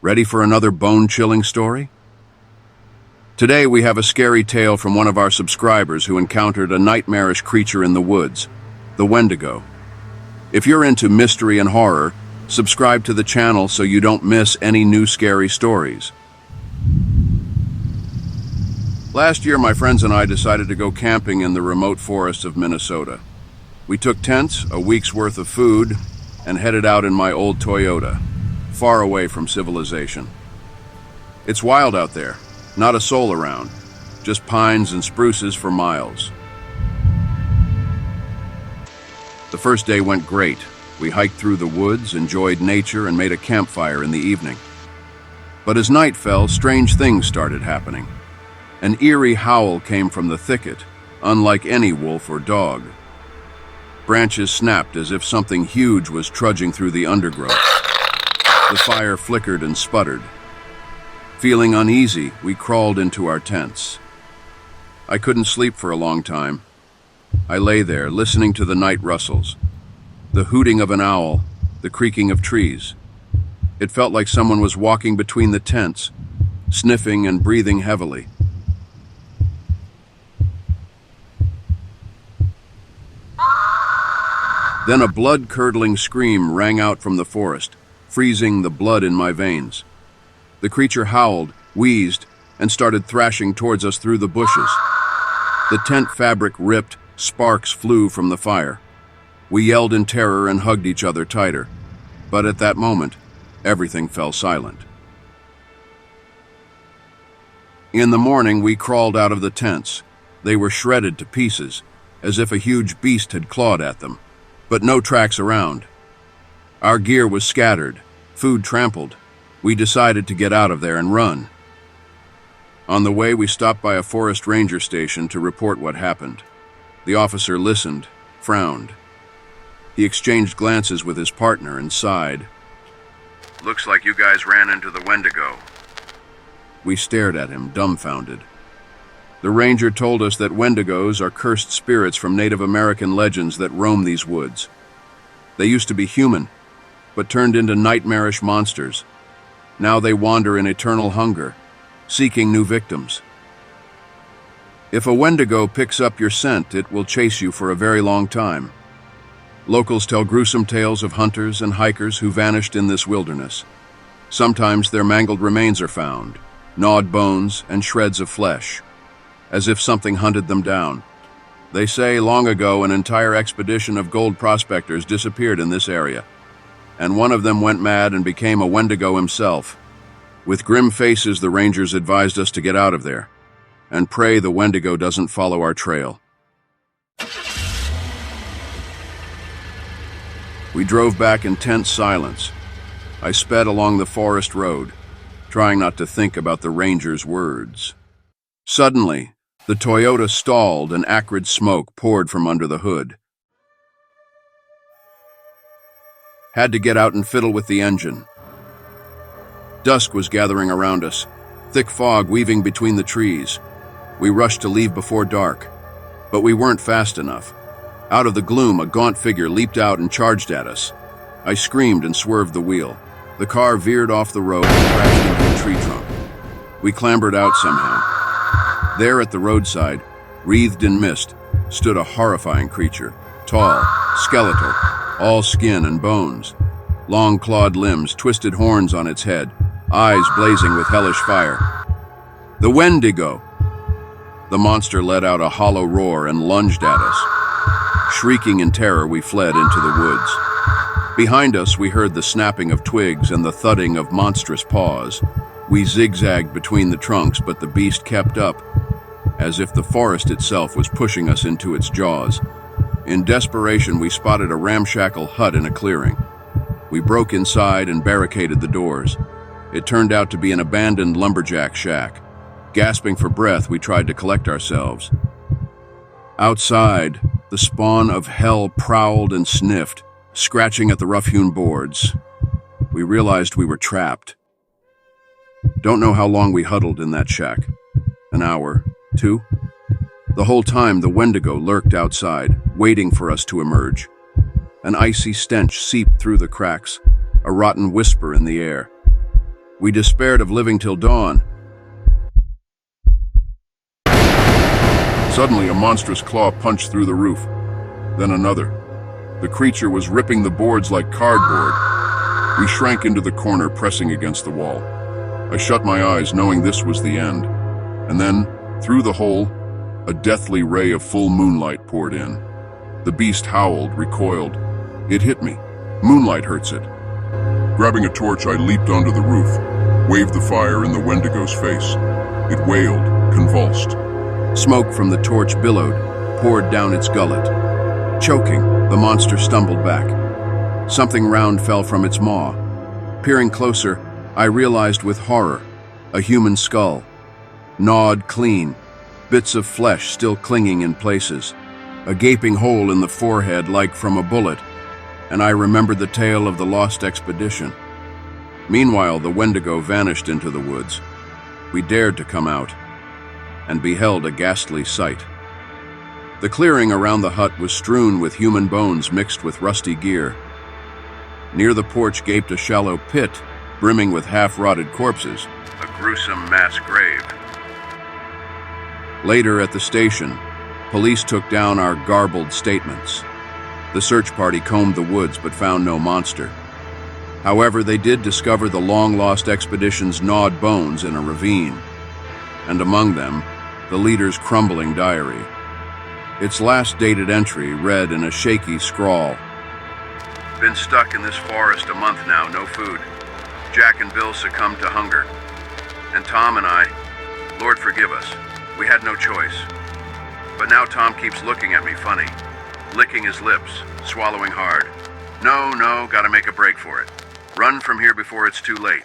Ready for another bone-chilling story? Today we have a scary tale from one of our subscribers who encountered a nightmarish creature in the woods, the Wendigo. If you're into mystery and horror, subscribe to the channel so you don't miss any new scary stories. Last year, my friends and I decided to go camping in the remote forests of Minnesota. We took tents, a week's worth of food, and headed out in my old Toyota, far away from civilization. It's wild out there, not a soul around, just pines and spruces for miles. The first day went great. We hiked through the woods, enjoyed nature, and made a campfire in the evening. But as night fell, strange things started happening. An eerie howl came from the thicket, unlike any wolf or dog. Branches snapped as if something huge was trudging through the undergrowth. The fire flickered and sputtered. Feeling uneasy, we crawled into our tents. I couldn't sleep for a long time. I lay there, listening to the night rustles, the hooting of an owl, the creaking of trees. It felt like someone was walking between the tents, sniffing and breathing heavily. Then a blood-curdling scream rang out from the forest, freezing the blood in my veins. The creature howled, wheezed, and started thrashing towards us through the bushes. The tent fabric ripped, sparks flew from the fire. We yelled in terror and hugged each other tighter. But at that moment, everything fell silent. In the morning, we crawled out of the tents. They were shredded to pieces, as if a huge beast had clawed at them, but no tracks around. Our gear was scattered, food trampled. We decided to get out of there and run. On the way, we stopped by a forest ranger station to report what happened. The officer listened, frowned. He exchanged glances with his partner and sighed. "Looks like you guys ran into the Wendigo." We stared at him, dumbfounded. The ranger told us that Wendigos are cursed spirits from Native American legends that roam these woods. They used to be human, but turned into nightmarish monsters. Now they wander in eternal hunger, seeking new victims. If a Wendigo picks up your scent, it will chase you for a very long time. Locals tell gruesome tales of hunters and hikers who vanished in this wilderness. Sometimes their mangled remains are found, gnawed bones and shreds of flesh, as if something hunted them down. They say long ago an entire expedition of gold prospectors disappeared in this area, and one of them went mad and became a Wendigo himself. With grim faces, the rangers advised us to get out of there and pray the Wendigo doesn't follow our trail. We drove back in tense silence. I sped along the forest road, trying not to think about the ranger's words. Suddenly, the Toyota stalled and acrid smoke poured from under the hood. Had to get out and fiddle with the engine. Dusk was gathering around us, thick fog weaving between the trees. We rushed to leave before dark, but we weren't fast enough. Out of the gloom, a gaunt figure leaped out and charged at us. I screamed and swerved the wheel. The car veered off the road and crashed into a tree trunk. We clambered out somehow. There at the roadside, wreathed in mist, stood a horrifying creature, tall, skeletal, all skin and bones, long clawed limbs, twisted horns on its head, eyes blazing with hellish fire. The Wendigo! The monster let out a hollow roar and lunged at us. Shrieking in terror, we fled into the woods. Behind us, we heard the snapping of twigs and the thudding of monstrous paws. We zigzagged between the trunks, but the beast kept up, as if the forest itself was pushing us into its jaws. In desperation, we spotted a ramshackle hut in a clearing. We broke inside and barricaded the doors. It turned out to be an abandoned lumberjack shack. Gasping for breath, we tried to collect ourselves. Outside, the spawn of hell prowled and sniffed, scratching at the rough-hewn boards. We realized we were trapped. Don't know how long we huddled in that shack. An hour, 2? The whole time, the Wendigo lurked outside, waiting for us to emerge. An icy stench seeped through the cracks, a rotten whisper in the air. We despaired of living till dawn. Suddenly, a monstrous claw punched through the roof. Then another. The creature was ripping the boards like cardboard. We shrank into the corner, pressing against the wall. I shut my eyes, knowing this was the end. And then, through the hole, a deathly ray of full moonlight poured in. The beast howled, recoiled. It hit me. Moonlight hurts it. Grabbing a torch, I leaped onto the roof, waved the fire in the Wendigo's face. It wailed, convulsed. Smoke from the torch billowed, poured down its gullet. Choking, the monster stumbled back. Something round fell from its maw. Peering closer, I realized with horror, a human skull. Gnawed clean, bits of flesh still clinging in places. A gaping hole in the forehead like from a bullet, and I remembered the tale of the lost expedition. Meanwhile, the Wendigo vanished into the woods. We dared to come out, and beheld a ghastly sight. The clearing around the hut was strewn with human bones mixed with rusty gear. Near the porch gaped a shallow pit, brimming with half-rotted corpses, a gruesome mass grave. Later at the station, police took down our garbled statements. The search party combed the woods but found no monster. However, they did discover the long-lost expedition's gnawed bones in a ravine, and among them, the leader's crumbling diary. Its last dated entry read in a shaky scrawl, "Been stuck in this forest a month now, no food. Jack and Bill succumbed to hunger. And Tom and I, Lord forgive us, we had no choice. But now Tom keeps looking at me funny, licking his lips, swallowing hard. No, gotta make a break for it. Run from here before it's too late."